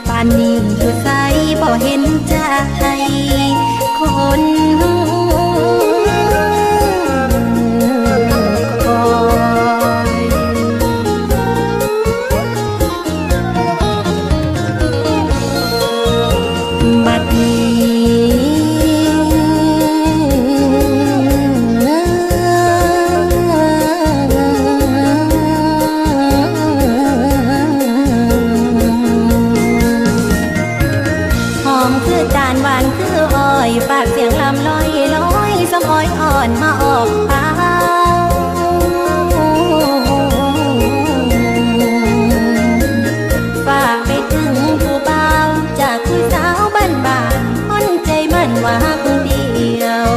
ป่านนี้อยู่ไสบ่เห็นใจคนคอยบัดนี้ปากเสียงลำลอยลอยสมอยอ่อนมาออกเปล่าฝากไปถึงผู้บ่าวจากผู้สาวบ้านบ้านคนใจมันว่าคนเดียว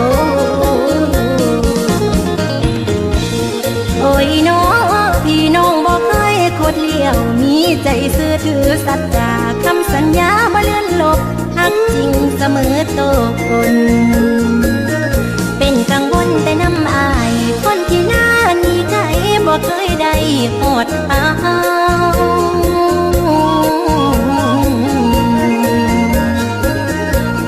โอ้ยน้องพี่น้องบอกเคยโคตรเลี้ยวมีใจซื่อถือสัจจาคำสัญญาบ่เลื่อนลบฮักจริงเสมอตัวคนเป็นกังวลแต่น้ำอายคนที่หน้านี้ใจบ่เคยได้หอดเอา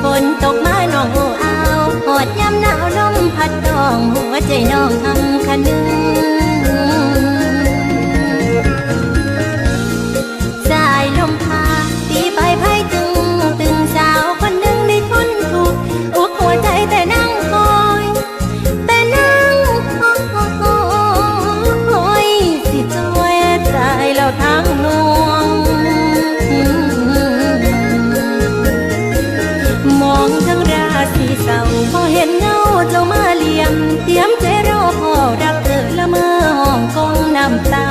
ฝนตกมาน้องโอ้เอาหอดย้ำหนาวลมพัดดองหัวใจน้องทำคะนึงสายลมพาตีไปไพ่ตึงสาวคนหนึ่งได้ทนทุกข์อุกหัวใจแต่นั่งคอยแต่นั่งคอยสิจอยใจเราทั้งนวงมองทั้งราศีเศร้าพอเห็นเงาเจ้ามาเลี่ยมเตรียมใจรอพอรักเธอละเมื่อห้องกองน้ำตา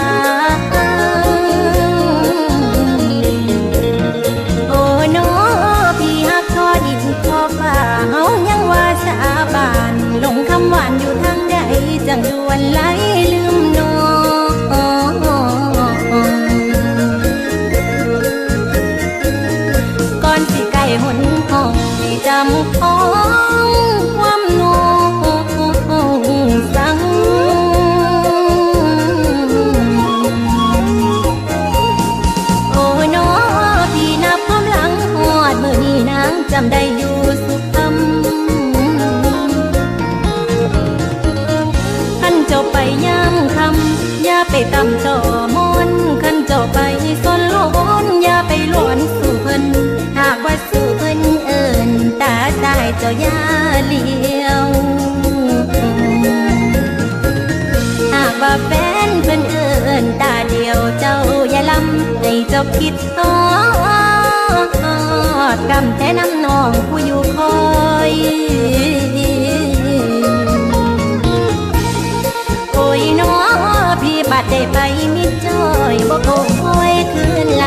ขอฝ่าเฮายังว่าสาบานลงคำหวานอยู่ทางใดจังด่วนไหลลืมน้องก่อนสิไก่หนห้องให้จำของความนงสังโอ้น้อพี่นับความหลังหอดมื้อนี้นางจำได้อยู่สุขคำขันเจ้าไปย่ำคำอย่าไปตำต่อมอนขันเจ้าไปสนโลนอย่าไปหลวนสู่เพิ่นหากว่าสู่เพิ่นเอิ้นตาตายเจ้าอย่าเลี้ยวหากว่าแฟนเพิ่นเอิ้นตาเดียวเจ้าอย่าลำให้เจ้าคิดต่อกำแต่น้ำนองผู้อยู่คอยโอ้ยน้อพี่บัดได้ไปมิดจอยบ่คงคอยคืนล